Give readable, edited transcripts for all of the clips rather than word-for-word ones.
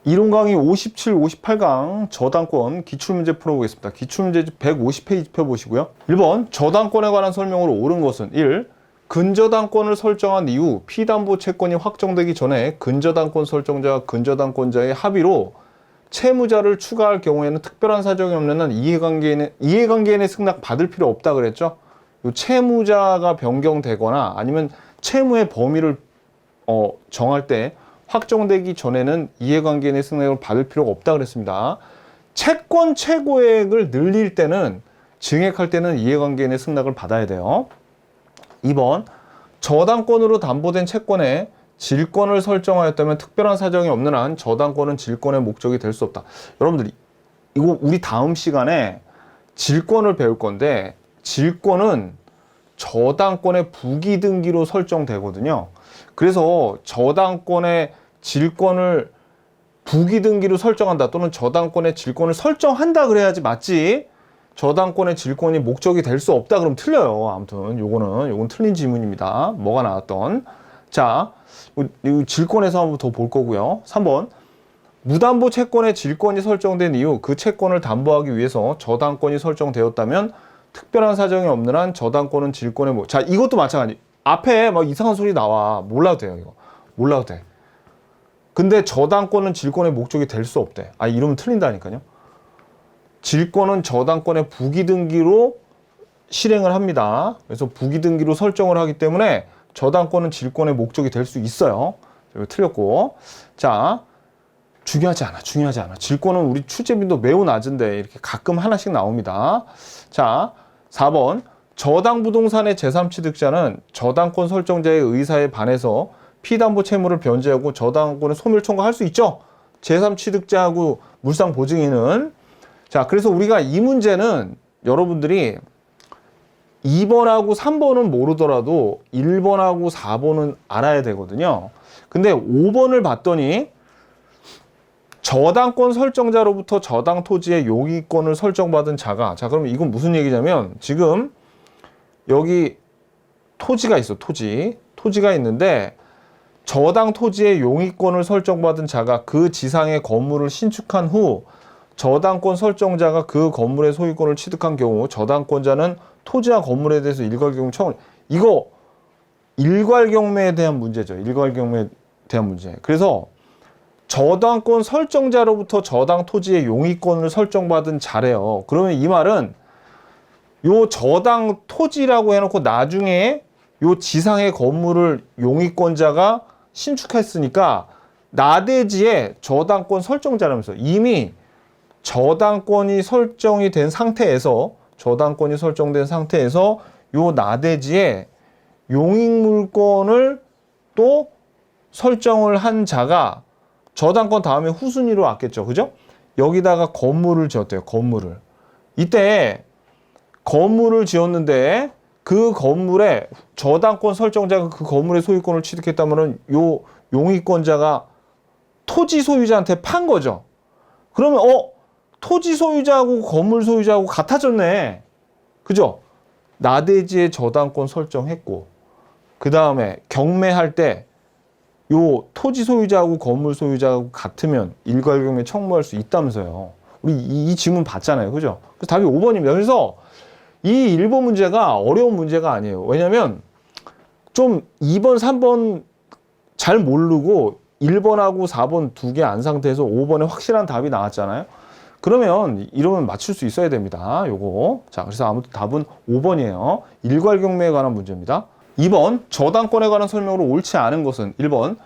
이론 강의 57, 58강 저당권 기출문제 풀어보겠습니다. 기출문제 150페이지 펴보시고요. 1번 저당권에 관한 설명으로 옳은 것은 1. 근저당권을 설정한 이후 피담보 채권이 확정되기 전에 근저당권 설정자와 근저당권자의 합의로 채무자를 추가할 경우에는 특별한 사정이 없는 한 이해관계인의 승낙 받을 필요 없다 그랬죠. 요 채무자가 변경되거나 아니면 채무의 범위를 정할 때 확정되기 전에는 이해관계인의 승낙을 받을 필요가 없다 그랬습니다. 채권 최고액을 늘릴 때는 증액할 때는 이해관계인의 승낙을 받아야 돼요. 2번 저당권으로 담보된 채권에 질권을 설정하였다면 특별한 사정이 없는 한 저당권은 질권의 목적이 될 수 없다. 여러분들 이거 우리 다음 시간에 질권을 배울 건데 질권은 저당권의 부기등기로 설정되거든요. 그래서 저당권의 질권을 부기등기로 설정한다 또는 저당권의 질권을 설정한다 그래야지 맞지. 저당권의 질권이 목적이 될 수 없다 그러면 틀려요. 아무튼 요건 틀린 지문입니다. 뭐가 나왔던. 자, 이 질권에서 한번 더 볼 거고요. 3번 무담보 채권의 질권이 설정된 이후 그 채권을 담보하기 위해서 저당권이 설정되었다면 특별한 사정이 없는 한 저당권은 질권의 자, 이것도 마찬가지. 앞에 막 이상한 소리 나와. 몰라도 돼요, 이거. 몰라도 돼. 근데 저당권은 질권의 목적이 될 수 없대. 아, 이러면 틀린다니까요. 질권은 저당권의 부기등기로 실행을 합니다. 그래서 부기등기로 설정을 하기 때문에 저당권은 질권의 목적이 될 수 있어요. 이거 틀렸고. 자, 중요하지 않아. 질권은 우리 출제빈도 매우 낮은데 이렇게 가끔 하나씩 나옵니다. 자, 4번 저당부동산의 제3취득자는 저당권 설정자의 의사에 반해서 피담보 채무를 변제하고 저당권의 소멸 청구할 수 있죠. 제3취득자하고 물상보증인은. 자, 그래서 우리가 이 문제는 여러분들이 2번하고 3번은 모르더라도 1번하고 4번은 알아야 되거든요. 근데 5번을 봤더니 저당권 설정자로부터 저당 토지의 용의권을 설정받은 자가, 자, 그러면 이건 무슨 얘기냐면 지금 여기 토지가 있어. 토지가 있는데 저당 토지의 용의권을 설정받은 자가 그 지상의 건물을 신축한 후 저당권 설정자가 그 건물의 소유권을 취득한 경우 저당권자는 토지와 건물에 대해서 일괄경매 청을. 이거 일괄경매에 대한 문제죠. 일괄경매에 대한 문제. 그래서 저당권 설정자로부터 저당 토지의 용의권을 설정받은 자래요. 그러면 이 말은 요 저당 토지라고 해놓고 나중에 요 지상의 건물을 용의권자가 신축했으니까 나대지에 저당권 설정자라면서 이미 저당권이 설정이 된 상태에서 요 나대지에 용익물권을 또 설정을 한 자가 저당권 다음에 후순위로 왔겠죠. 그죠? 여기다가 건물을 지었대요. 건물을. 이때 건물을 지었는데 그 건물에 저당권 설정자가 그 건물의 소유권을 취득했다면은 요 용익권자가 토지 소유자한테 판 거죠. 그러면 토지 소유자하고 건물 소유자하고 같아졌네. 그죠? 나대지에 저당권 설정했고 그 다음에 경매할 때 요 토지 소유자하고 건물 소유자하고 같으면 일괄경매 청구할 수 있다면서요. 우리 이 질문 봤잖아요. 그죠? 그래서 답이 5번입니다. 그래서 이 1번 문제가 어려운 문제가 아니에요. 왜냐면 좀 2번, 3번 잘 모르고 1번하고 4번 두 개 안 상태에서 5번에 확실한 답이 나왔잖아요. 그러면 이러면 맞출 수 있어야 됩니다. 요거. 자, 그래서 아무튼 답은 5번이에요. 일괄경매에 관한 문제입니다. 2번 저당권에 관한 설명으로 옳지 않은 것은 1번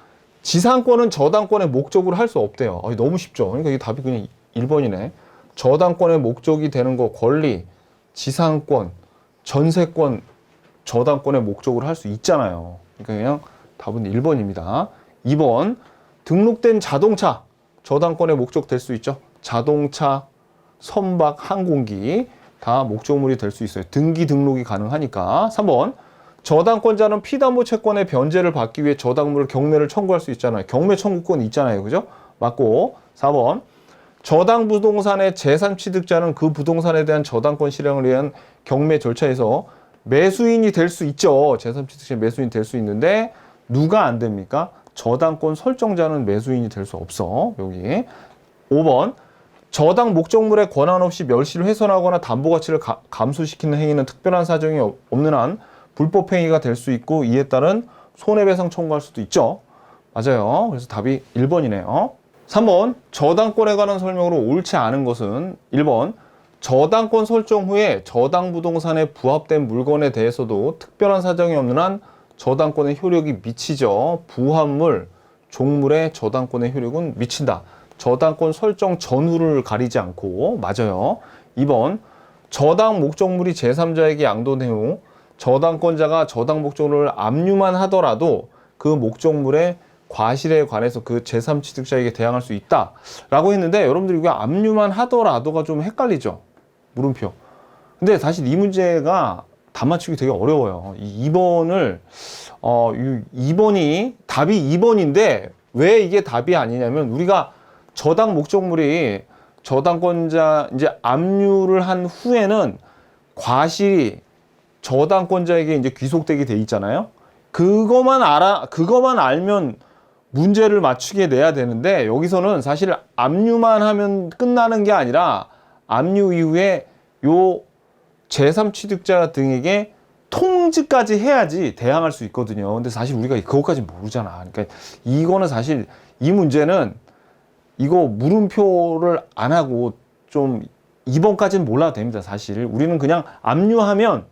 지상권은 저당권의 목적으로 할 수 없대요. 너무 쉽죠. 그러니까 이 답이 그냥 1번이네. 저당권의 목적이 되는 거 권리, 지상권, 전세권, 저당권의 목적으로 할 수 있잖아요. 그러니까 그냥 답은 1번입니다. 2번 등록된 자동차 저당권의 목적 될 수 있죠. 자동차, 선박, 항공기 다 목적물이 될 수 있어요. 등기 등록이 가능하니까. 3번 저당권자는 피담보 채권의 변제를 받기 위해 저당물을 경매를 청구할 수 있잖아요. 경매 청구권 있잖아요. 그죠? 맞고. 4번 저당 부동산의 재산 취득자는 그 부동산에 대한 저당권 실행을 위한 경매 절차에서 매수인이 될 수 있죠. 재산 취득자의 매수인이 될 수 있는데 누가 안 됩니까? 저당권 설정자는 매수인이 될 수 없어. 여기 5번 저당 목적물의 권한 없이 멸시를 훼손하거나 담보 가치를 감소시키는 행위는 특별한 사정이 없는 한 불법 행위가 될 수 있고 이에 따른 손해배상 청구할 수도 있죠. 맞아요. 그래서 답이 1번이네요. 3번 저당권에 관한 설명으로 옳지 않은 것은 1번 저당권 설정 후에 저당 부동산에 부합된 물건에 대해서도 특별한 사정이 없는 한 저당권의 효력이 미치죠. 부합물, 종물의 저당권의 효력은 미친다. 저당권 설정 전후를 가리지 않고 맞아요. 2번 저당 목적물이 제3자에게 양도된 후 저당권자가 저당 목적물을 압류만 하더라도 그 목적물의 과실에 관해서 그 제3취득자에게 대항할 수 있다 라고 했는데 여러분들이 이게 압류만 하더라도가 좀 헷갈리죠. 물음표. 근데 사실 이 문제가 답 맞추기 되게 어려워요. 이 2번을 2번이 답이 2번인데 왜 이게 답이 아니냐면 우리가 저당 목적물이 저당권자 이제 압류를 한 후에는 과실이 저당권자에게 이제 귀속되게 돼 있잖아요. 그거만 알면 문제를 맞추게 내야 되는데 여기서는 사실 압류만 하면 끝나는 게 아니라 압류 이후에 요 제3취득자 등에게 통지까지 해야지 대항할 수 있거든요. 근데 사실 우리가 그것까지 모르잖아. 그러니까 이거는 사실 이 문제는 이거 물음표를 안 하고 좀 2번까지는 몰라도 됩니다. 사실 우리는 그냥 압류하면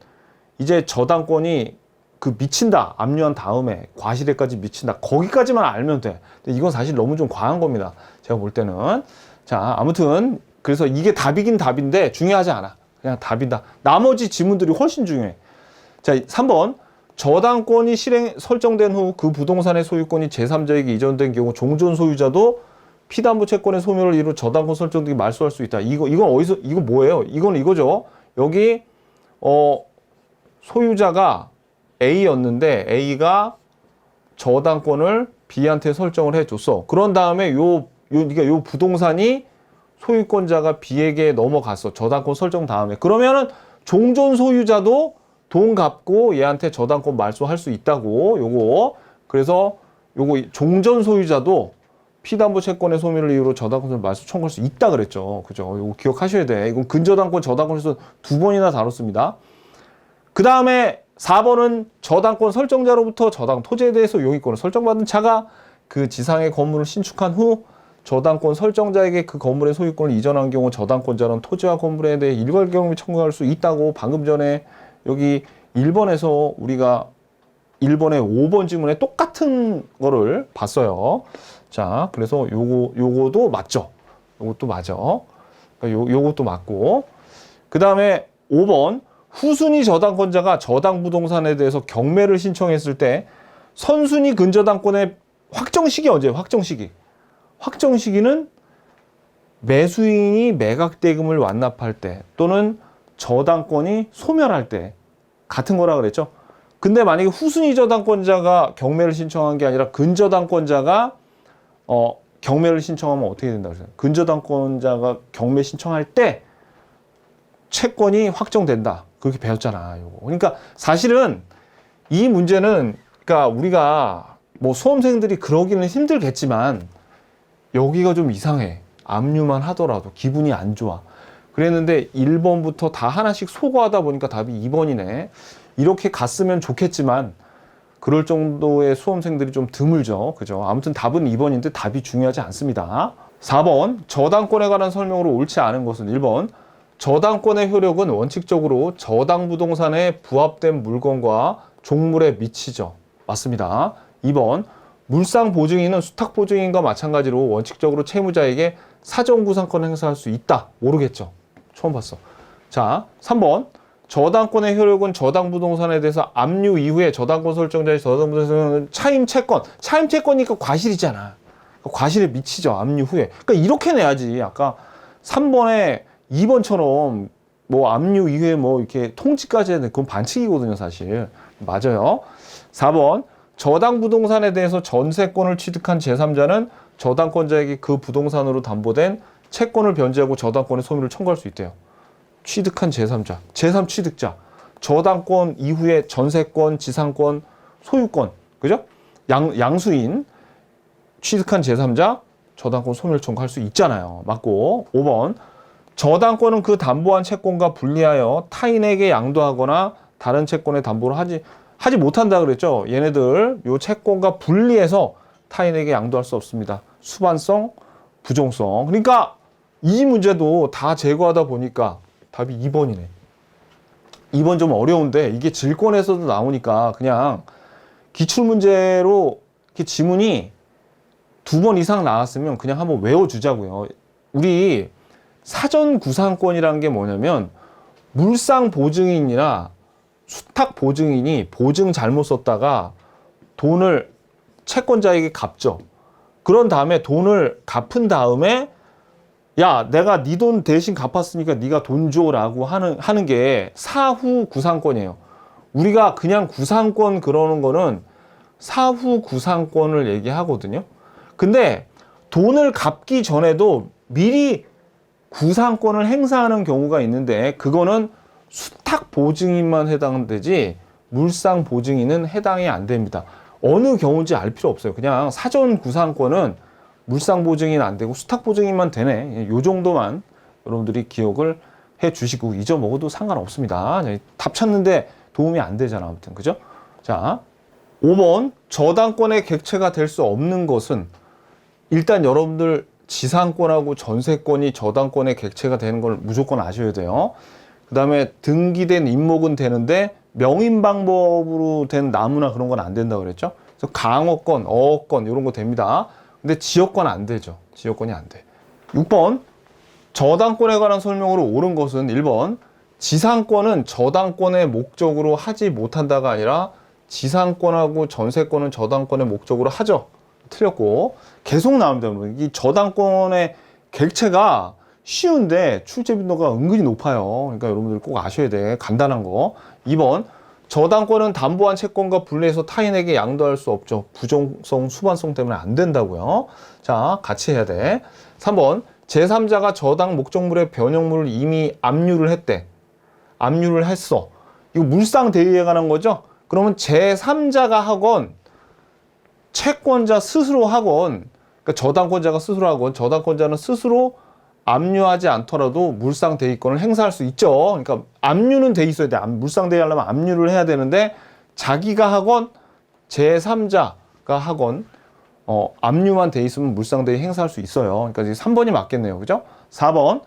이제 저당권이 미친다. 압류한 다음에 과실에까지 미친다. 거기까지만 알면 돼. 근데 이건 사실 너무 좀 과한 겁니다. 제가 볼 때는. 자, 아무튼 그래서 이게 답이긴 답인데 중요하지 않아. 그냥 답이다. 나머지 지문들이 훨씬 중요해. 자, 3번. 저당권이 설정된 후 그 부동산의 소유권이 제3자에게 이전된 경우 종전 소유자도 피담보 채권의 소멸을 이루 저당권 설정 등이 말소할 수 있다. 이건 어디서, 이거 뭐예요? 이건 이거죠. 여기, 소유자가 A였는데 A가 저당권을 B한테 설정을 해줬어. 그런 다음에 그러니까 요 부동산이 소유권자가 B에게 넘어갔어. 저당권 설정 다음에. 그러면은 종전 소유자도 돈 갚고 얘한테 저당권 말소할 수 있다고. 요거. 그래서 요거 종전 소유자도 피담보 채권의 소멸을 이유로 저당권을 말소 청구할 수 있다 그랬죠. 그죠? 요거 기억하셔야 돼. 이건 근저당권, 저당권에서 2번이나 다뤘습니다. 그 다음에 4번은 저당권 설정자로부터 저당 토지에 대해서 용의권을 설정받은 자가 그 지상의 건물을 신축한 후 저당권 설정자에게 그 건물의 소유권을 이전한 경우 저당권자는 토지와 건물에 대해 일괄 경험이 청구할 수 있다고 방금 전에 여기 1번에서 우리가 1번의 5번 지문에 똑같은 거를 봤어요. 자, 그래서 요거도 맞죠. 요것도 맞아. 그러니까 요것도 맞고. 그 다음에 5번. 후순위 저당권자가 저당 부동산에 대해서 경매를 신청했을 때 선순위 근저당권의 확정시기 언제예요? 확정시기는 매수인이 매각대금을 완납할 때 또는 저당권이 소멸할 때 같은 거라 그랬죠. 근데 만약에 후순위 저당권자가 경매를 신청한 게 아니라 근저당권자가 경매를 신청하면 어떻게 된다고 그랬어요? 근저당권자가 경매 신청할 때 채권이 확정된다. 그렇게 배웠잖아. 요거. 그러니까 사실은 이 문제는 그러니까 우리가 뭐 수험생들이 그러기는 힘들겠지만 여기가 좀 이상해. 압류만 하더라도 기분이 안 좋아. 그랬는데 1번부터 다 하나씩 소거하다 보니까 답이 2번이네. 이렇게 갔으면 좋겠지만 그럴 정도의 수험생들이 좀 드물죠. 그죠? 아무튼 답은 2번인데 답이 중요하지 않습니다. 4번 저당권에 관한 설명으로 옳지 않은 것은 1번 저당권의 효력은 원칙적으로 저당 부동산에 부합된 물건과 종물에 미치죠. 맞습니다. 2번 물상 보증인은 수탁 보증인과 마찬가지로 원칙적으로 채무자에게 사전구상권을 행사할 수 있다. 모르겠죠. 처음 봤어. 자, 3번 저당권의 효력은 저당 부동산에 대해서 압류 이후에 저당권 설정자의 저당 부동산은 차임채권이니까 과실이잖아. 과실에 미치죠. 압류 후에. 그러니까 이렇게 내야지. 아까 3번에 2번처럼 뭐 압류 이후에 뭐 이렇게 통지까지 해야 돼. 그건 반칙이거든요, 사실. 맞아요. 4번 저당 부동산에 대해서 전세권을 취득한 제3자는 저당권자에게 그 부동산으로 담보된 채권을 변제하고 저당권의 소멸을 청구할 수 있대요. 취득한 제3자, 제3취득자, 저당권 이후에 전세권, 지상권, 소유권, 그죠? 양수인 취득한 제3자 저당권 소멸 청구할 수 있잖아요. 맞고. 5번 저당권은 그 담보한 채권과 분리하여 타인에게 양도하거나 다른 채권에 담보를 하지 못한다 그랬죠. 얘네들 요 채권과 분리해서 타인에게 양도할 수 없습니다. 수반성, 부종성. 그러니까 이 문제도 다 제거하다 보니까 답이 2번이네. 2번 좀 어려운데 이게 질권에서도 나오니까 그냥 기출문제로 이렇게 지문이 2번 이상 나왔으면 그냥 한번 외워주자고요. 우리 사전 구상권이라는 게 뭐냐면 물상 보증인이나 수탁 보증인이 보증 잘못 썼다가 돈을 채권자에게 갚죠. 그런 다음에 돈을 갚은 다음에 야, 내가 네 돈 대신 갚았으니까 네가 돈 줘라고 하는 게 사후 구상권이에요. 우리가 그냥 구상권 그러는 거는 사후 구상권을 얘기하거든요. 근데 돈을 갚기 전에도 미리 구상권을 행사하는 경우가 있는데 그거는 수탁 보증인만 해당되지 물상 보증인은 해당이 안 됩니다. 어느 경우인지 알 필요 없어요. 그냥 사전 구상권은 물상 보증인 안 되고 수탁 보증인만 되네. 요 정도만 여러분들이 기억을 해 주시고 잊어먹어도 상관없습니다. 답 찾는데 도움이 안 되잖아. 아무튼 그죠? 자, 5번 저당권의 객체가 될 수 없는 것은 일단 여러분들 지상권하고 전세권이 저당권의 객체가 되는 걸 무조건 아셔야 돼요. 그 다음에 등기된 임목은 되는데 명인 방법으로 된 나무나 그런 건 안 된다고 그랬죠. 그래서 강어권, 어권 이런 거 됩니다. 근데 지역권 안 되죠. 지역권이 안 돼. 6번 저당권에 관한 설명으로 옳은 것은 1번 지상권은 저당권의 목적으로 하지 못한다가 아니라 지상권하고 전세권은 저당권의 목적으로 하죠. 틀렸고 계속 나옵니다. 이 저당권의 객체가 쉬운데 출제 빈도가 은근히 높아요. 그러니까 여러분들 꼭 아셔야 돼. 간단한 거. 2번 저당권은 담보한 채권과 분리해서 타인에게 양도할 수 없죠. 부종성, 수반성 때문에 안 된다고요. 자, 같이 해야 돼. 3번 제3자가 저당 목적물의 변형물을 이미 압류를 했대. 압류를 했어. 이거 물상 대위에 관한 거죠. 그러면 제3자가 하건 채권자 스스로 하건 그러니까 저당권자가 스스로 하건 저당권자는 스스로 압류하지 않더라도 물상 대위권을 행사할 수 있죠. 그러니까 압류는 돼 있어야 돼. 물상 대위 하려면 압류를 해야 되는데 자기가 하건 제3자가 하건 압류만 돼 있으면 물상 대위 행사할 수 있어요. 그러니까 3번이 맞겠네요. 그죠? 4번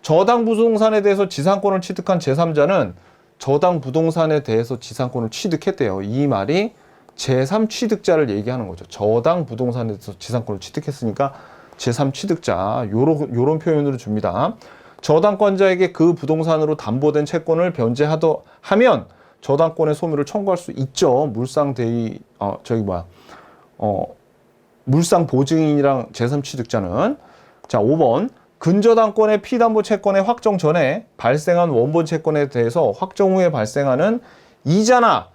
저당 부동산에 대해서 지상권을 취득한 제3자는 저당 부동산에 대해서 지상권을 취득했대요. 이 말이 제3 취득자를 얘기하는 거죠. 저당 부동산에 대해서 지상권을 취득했으니까 제3 취득자 요런 표현으로 줍니다. 저당권자에게 그 부동산으로 담보된 채권을 변제하면 저당권의 소멸을 청구할 수 있죠. 물상 대위 물상 보증인이랑 제3 취득자는. 자, 5번 근저당권의 피담보 채권의 확정 전에 발생한 원본 채권에 대해서 확정 후에 발생하는 이자나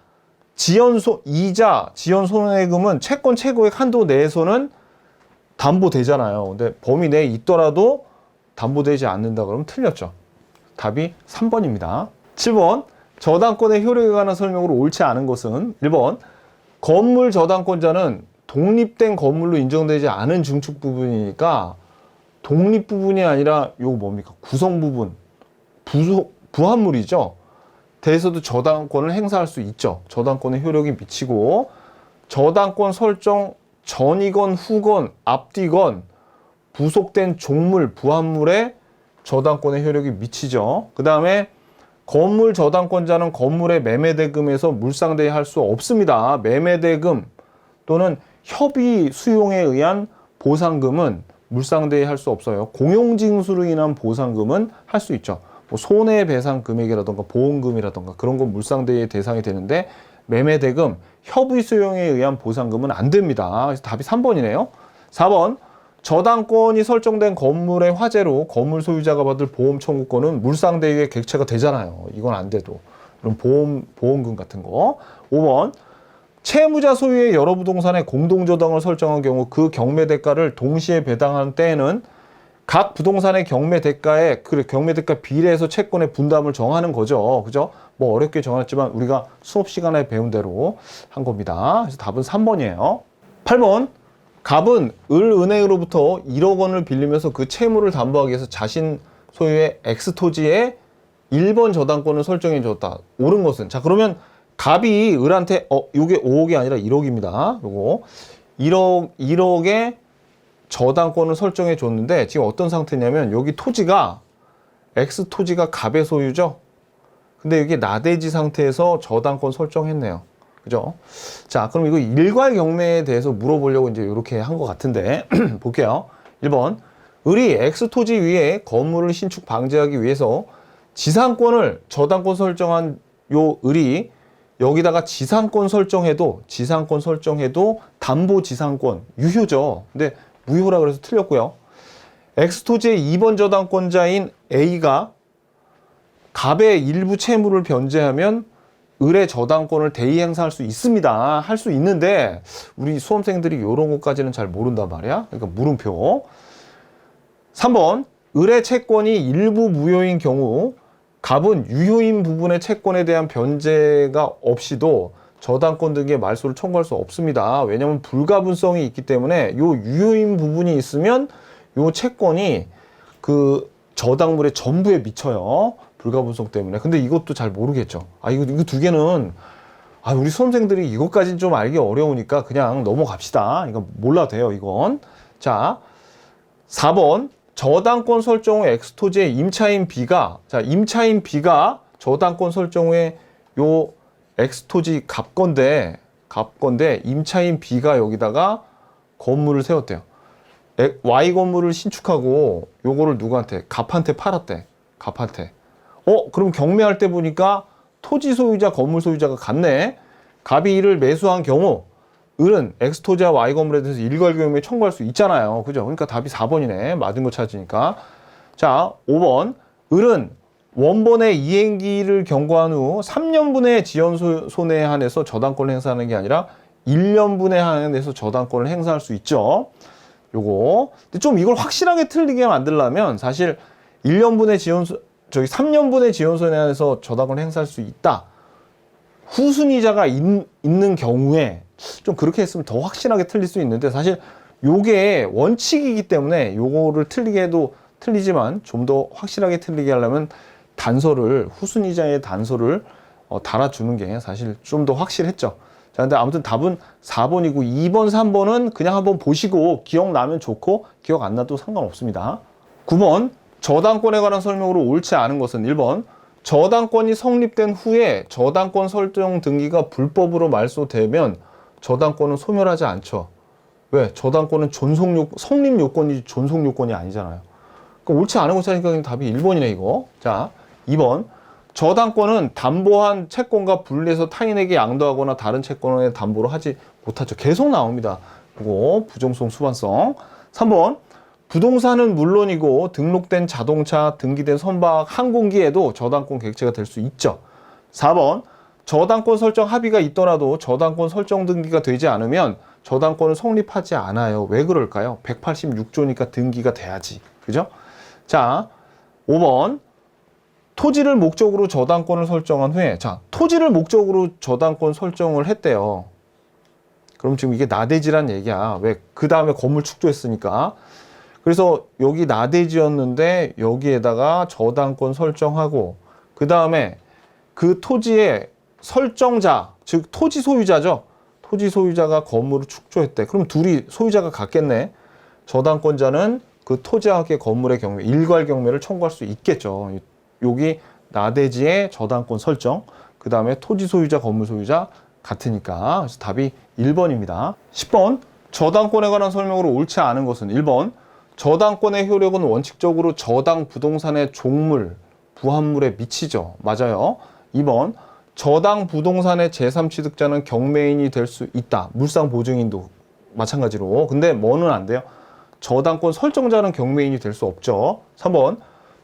지연 손해금은 채권 최고액 한도 내에서는 담보되잖아요. 근데 범위 내에 있더라도 담보되지 않는다 그러면 틀렸죠. 답이 3번입니다. 7번 저당권의 효력에 관한 설명으로 옳지 않은 것은 1번 건물 저당권자는 독립된 건물로 인정되지 않은 증축 부분이니까 독립 부분이 아니라 요거 뭡니까? 구성 부분, 부합물이죠. 대해서도 저당권을 행사할 수 있죠. 저당권의 효력이 미치고 저당권 설정 전이건 후건 앞뒤건 부속된 종물, 부합물에 저당권의 효력이 미치죠. 그 다음에 건물 저당권자는 건물의 매매대금에서 물상대위할 수 없습니다. 매매대금 또는 협의 수용에 의한 보상금은 물상대위할 수 없어요. 공용징수로 인한 보상금은 할 수 있죠. 뭐 손해배상 금액이라던가 보험금이라던가 그런 건 물상대위의 대상이 되는데 매매대금, 협의 수용에 의한 보상금은 안 됩니다. 그래서 답이 3번이네요. 4번 저당권이 설정된 건물의 화재로 건물 소유자가 받을 보험 청구권은 물상대위의 객체가 되잖아요. 이건 안 돼도. 그럼 보험금 같은 거. 5번 채무자 소유의 여러 부동산에 공동저당을 설정한 경우 그 경매 대가를 동시에 배당하는 때에는 각 부동산의 경매 대가에 경매 대가 비례해서 채권의 분담을 정하는 거죠. 그죠? 뭐 어렵게 정했지만 우리가 수업 시간에 배운 대로 한 겁니다. 그래서 답은 3번이에요. 8번 갑은 을은행으로부터 1억 원을 빌리면서 그 채무를 담보하기 위해서 자신 소유의 X토지에 1번 저당권을 설정해 줬다. 옳은 것은, 자 그러면 갑이 을한테 요게 5억이 아니라 1억입니다. 요거 1억에 저당권을 설정해 줬는데 지금 어떤 상태냐면 여기 토지가 X토지가 갑의 소유죠. 근데 여기 나대지 상태에서 저당권 설정했네요. 그죠? 자, 그럼 이거 일괄경매에 대해서 물어보려고 이제 이렇게 한 것 같은데 볼게요. 1번 을이 X토지 위에 건물을 신축 방지하기 위해서 지상권을 저당권 설정한 요 을이 여기다가 지상권 설정해도 담보 지상권 유효죠. 근데 무효라 그래서 틀렸고요. X토지의 2번 저당권자인 A가 갑의 일부 채무를 변제하면 을의 저당권을 대의 행사할 수 있습니다. 할 수 있는데 우리 수험생들이 이런 것까지는 잘 모른단 말이야. 그러니까 물음표. 3번 을의 채권이 일부 무효인 경우 갑은 유효인 부분의 채권에 대한 변제가 없이도 저당권 등의 말소를 청구할 수 없습니다. 왜냐하면 불가분성이 있기 때문에 요 유효인 부분이 있으면 요 채권이 그 저당물의 전부에 미쳐요. 불가분성 때문에. 근데 이것도 잘 모르겠죠. 이거 두 개는 우리 수험생들이 이것까지는 좀 알기 어려우니까 그냥 넘어갑시다. 이거 몰라도 돼요, 이건. 자, 4번 저당권 설정 후 X토지의 임차인 B가 저당권 설정 후에 요 X토지 갑건데 임차인 B가 여기다가 건물을 세웠대요. Y 건물을 신축하고 요거를 누구한테? 갑한테 팔았대. 갑한테. 그럼 경매할 때 보니까 토지 소유자, 건물 소유자가 같네. 갑이 이를 매수한 경우 을은 X토지와 Y 건물에 대해서 일괄경매 청구할 수 있잖아요. 그죠? 그러니까 답이 4번이네. 맞은 거 찾으니까. 자, 5번. 을은 원본의 이행기를 경과한 후 3년분의 지연손해에 한해서 저당권을 행사하는 게 아니라 1년분에 한해서 저당권을 행사할 수 있죠. 요거. 근데 좀 이걸 확실하게 틀리게 만들려면 사실 3년분의 지연손해에 한해서 저당권을 행사할 수 있다. 후순위자가 있는 경우에 좀 그렇게 했으면 더 확실하게 틀릴 수 있는데 사실 요게 원칙이기 때문에 요거를 틀리게 해도 틀리지만 좀 더 확실하게 틀리게 하려면 후순위자의 단서를 달아주는 게 사실 좀 더 확실했죠. 자, 근데 아무튼 답은 4번이고 2번, 3번은 그냥 한번 보시고 기억나면 좋고 기억 안 나도 상관없습니다. 9번 저당권에 관한 설명으로 옳지 않은 것은 1번 저당권이 성립된 후에 저당권 설정 등기가 불법으로 말소되면 저당권은 소멸하지 않죠. 왜? 저당권은 성립 요건이지 존속 요건이 아니잖아요. 그러니까 옳지 않은 것 찾으니까 답이 1번이네 이거. 자, 2번 저당권은 담보한 채권과 분리해서 타인에게 양도하거나 다른 채권에 담보를 하지 못하죠. 계속 나옵니다. 이거 부정성 수반성. 3번 부동산은 물론이고 등록된 자동차, 등기된 선박, 항공기에도 저당권 객체가 될 수 있죠. 4번 저당권 설정 합의가 있더라도 저당권 설정 등기가 되지 않으면 저당권은 성립하지 않아요. 왜 그럴까요? 186조니까 등기가 돼야지. 그죠? 자, 5번 토지를 목적으로 저당권을 설정한 후에 토지를 목적으로 저당권 설정을 했대요. 그럼 지금 이게 나대지란 얘기야. 왜? 그 다음에 건물 축조했으니까. 그래서 여기 나대지였는데 여기에다가 저당권 설정하고 그 다음에 그 토지의 설정자, 즉 토지 소유자죠. 토지 소유자가 건물을 축조했대. 그럼 둘이 소유자가 같겠네. 저당권자는 그 토지와 함께 건물의 경매, 일괄 경매를 청구할 수 있겠죠. 여기 나대지의 저당권 설정, 그 다음에 토지 소유자, 건물 소유자 같으니까. 그래서 답이 1번입니다. 10번 저당권에 관한 설명으로 옳지 않은 것은 1번 저당권의 효력은 원칙적으로 저당 부동산의 종물, 부합물에 미치죠. 맞아요. 2번 저당 부동산의 제3취득자는 경매인이 될 수 있다. 물상 보증인도 마찬가지로. 근데 뭐는 안 돼요? 저당권 설정자는 경매인이 될 수 없죠. 3번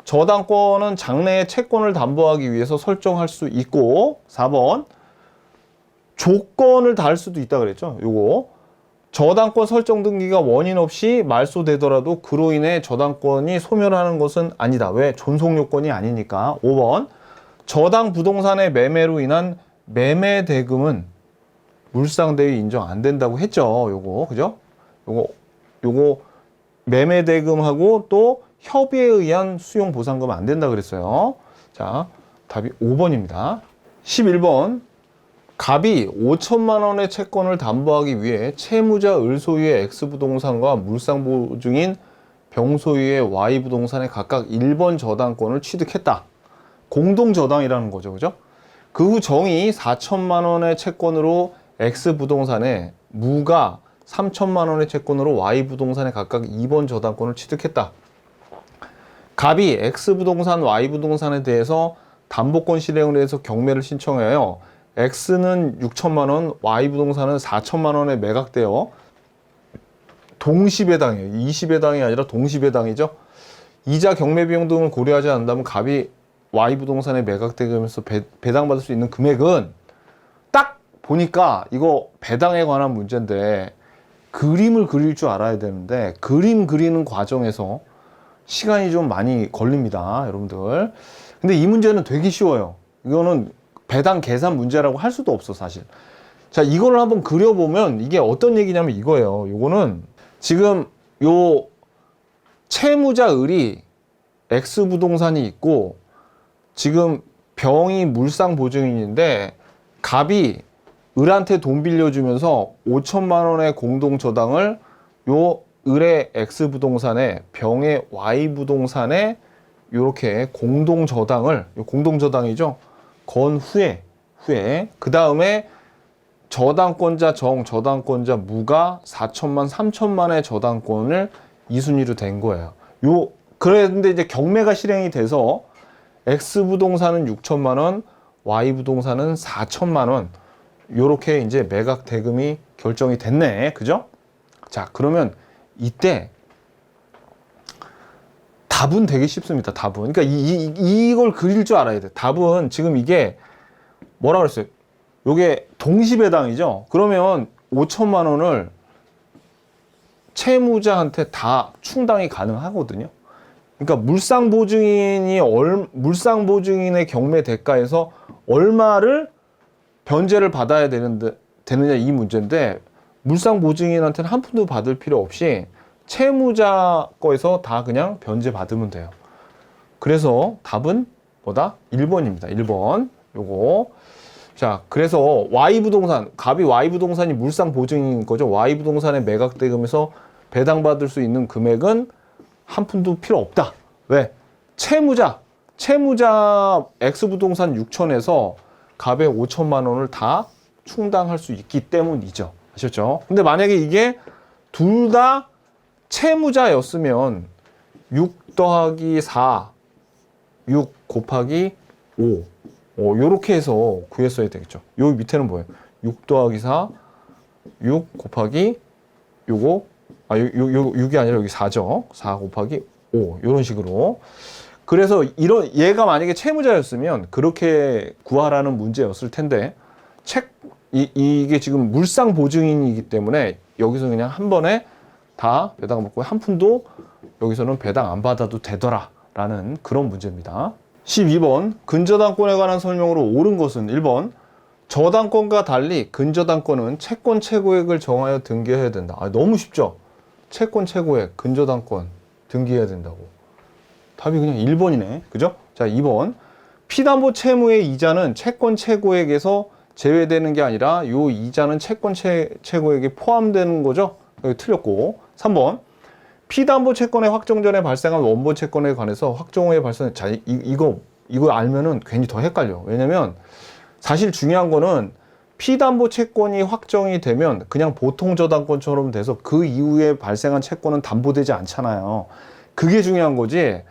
저당권은 장래의 채권을 담보하기 위해서 설정할 수 있고 4번 조건을 달 수도 있다 그랬죠. 요거 저당권 설정 등기가 원인 없이 말소되더라도 그로 인해 저당권이 소멸하는 것은 아니다. 왜? 존속 요건이 아니니까. 5번 저당 부동산의 매매로 인한 매매 대금은 물상대위 인정 안 된다고 했죠. 요거 그죠? 요거 매매 대금하고 또 협의에 의한 수용 보상금 안 된다 그랬어요. 자, 답이 5번입니다. 11번. 갑이 5천만 원의 채권을 담보하기 위해 채무자 을 소유의 X부동산과 물상보증인 병 소유의 Y부동산에 각각 1번 저당권을 취득했다. 공동저당이라는 거죠. 그죠? 그 후 정이 4천만 원의 채권으로 X부동산에, 무가 3천만 원의 채권으로 Y부동산에 각각 2번 저당권을 취득했다. 갑이 X부동산, Y부동산에 대해서 담보권 실행을 해서 경매를 신청하여 X는 6천만 원, Y부동산은 4천만 원에 매각되어 동시배당이에요. 20배당이 아니라 동시배당이죠. 이자 경매 비용 등을 고려하지 않는다면 갑이 Y부동산에 매각되면서 배당받을 수 있는 금액은 딱 보니까 이거 배당에 관한 문제인데 그림을 그릴 줄 알아야 되는데 그림 그리는 과정에서 시간이 좀 많이 걸립니다, 여러분들. 근데 이 문제는 되게 쉬워요. 이거는 배당 계산 문제라고 할 수도 없어, 사실. 자, 이거를 한번 그려보면 이게 어떤 얘기냐면 이거예요. 요거는 지금 요 채무자 을이 X부동산이 있고 지금 병이 물상보증인인데 갑이 을한테 돈 빌려주면서 5천만 원의 공동저당을 요 을의 X부동산에 병의 Y부동산에 요렇게 공동저당을, 요 공동저당이죠. 건 후에 그 다음에 저당권자 정, 저당권자 무가 4천만, 3천만의 저당권을 2순위로 된 거예요. 그런데 이제 경매가 실행이 돼서 X부동산은 6천만 원, Y부동산은 4천만 원, 요렇게 이제 매각 대금이 결정이 됐네. 그죠? 자, 그러면 이때 답은 되게 쉽습니다. 답은. 그러니까 이걸 그릴 줄 알아야 돼. 답은 지금 이게 뭐라 그랬어요? 요게 동시배당이죠. 그러면 5천만 원을 채무자한테 다 충당이 가능하거든요. 그러니까 물상보증인의 경매 대가에서 얼마를 변제를 받아야 되느냐 이 문제인데 물상보증인한테는 한 푼도 받을 필요 없이 채무자 거에서 다 그냥 변제 받으면 돼요. 그래서 답은 뭐다? 1번입니다. 1번. 요거. 자, 그래서 Y부동산, 갑이 Y부동산이 물상보증인 거죠. Y부동산의 매각대금에서 배당받을 수 있는 금액은 한 푼도 필요 없다. 왜? 채무자 X부동산 6천에서 갑의 5천만 원을 다 충당할 수 있기 때문이죠. 아셨죠? 근데 만약에 이게 둘 다 채무자였으면 6 더하기 4, 6 곱하기 5. 요렇게 해서 구했어야 되겠죠. 여기 밑에는 뭐예요? 6 더하기 4, 6 곱하기 요거, 6이 아니라 여기 4죠. 4 곱하기 5. 요런 식으로. 그래서 얘가 만약에 채무자였으면 그렇게 구하라는 문제였을 텐데, 이게 지금 물상보증인이기 때문에 여기서 그냥 한 번에 다 배당 받고 한 푼도 여기서는 배당 안 받아도 되더라 라는 그런 문제입니다. 12번 근저당권에 관한 설명으로 옳은 것은 1번 저당권과 달리 근저당권은 채권 최고액을 정하여 등기해야 된다. 너무 쉽죠? 채권 최고액 근저당권 등기해야 된다고. 답이 그냥 1번이네. 그죠? 자, 2번 피담보 채무의 이자는 채권 최고액에서 제외되는 게 아니라 요 이자는 채권 최고액에 포함되는 거죠? 여기 틀렸고. 3번 피담보 채권의 확정 전에 발생한 원본 채권에 관해서 확정 후에 발생. 자, 이거 알면은 괜히 더 헷갈려. 왜냐면 사실 중요한 거는 피담보 채권이 확정이 되면 그냥 보통 저당권처럼 돼서 그 이후에 발생한 채권은 담보되지 않잖아요. 그게 중요한 거지.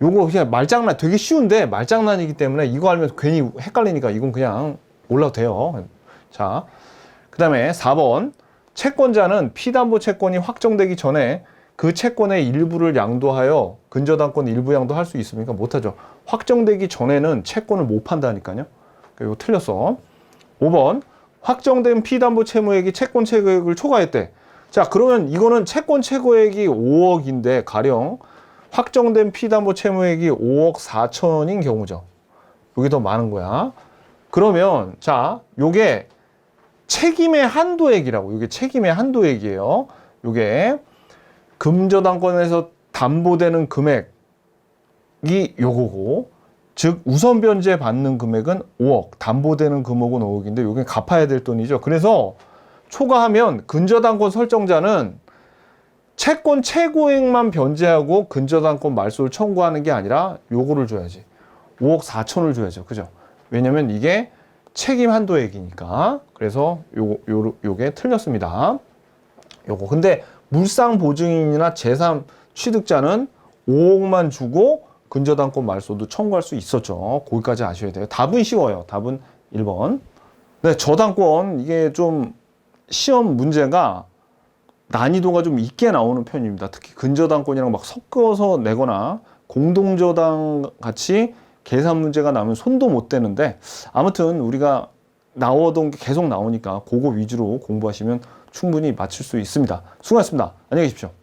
요거 그냥 말장난, 되게 쉬운데 말장난이기 때문에 이거 알면 괜히 헷갈리니까 이건 그냥 몰라도 돼요. 자, 그 다음에 4번 채권자는 피담보 채권이 확정되기 전에 그 채권의 일부를 양도하여 근저당권 일부 양도할 수 있습니까? 못하죠. 확정되기 전에는 채권을 못 판다니까요. 이거 틀렸어. 5번 확정된 피담보 채무액이 채권 최고액을 초과했대. 자, 그러면 이거는 채권 최고액이 5억인데 가령 확정된 피담보 채무액이 5억 4천인 경우죠. 여기 더 많은 거야. 그러면 자, 요게 책임의 한도액이라고. 이게 책임의 한도액이에요. 요게 금저당권에서 담보되는 금액이 요거고, 즉 우선 변제 받는 금액은 5억, 담보되는 금액은 5억인데 요게 갚아야 될 돈이죠. 그래서 초과하면 근저당권 설정자는 채권 최고액만 변제하고 근저당권 말소를 청구하는 게 아니라 요거를 줘야지. 5억 4천을 줘야죠. 그죠? 왜냐면 이게 책임 한도액이니까. 그래서 요게 틀렸습니다. 요거. 근데 물상 보증인이나 제3 취득자는 5억만 주고 근저당권 말소도 청구할 수 있었죠. 거기까지 아셔야 돼요. 답은 쉬워요. 답은 1번. 네, 저당권 이게 좀 시험 문제가 난이도가 좀 있게 나오는 편입니다. 특히 근저당권이랑 막 섞어서 내거나 공동저당 같이 계산 문제가 나오면 손도 못 대는데, 아무튼 우리가 나오던 게 계속 나오니까 그거 위주로 공부하시면 충분히 맞출 수 있습니다. 수고하셨습니다. 안녕히 계십시오.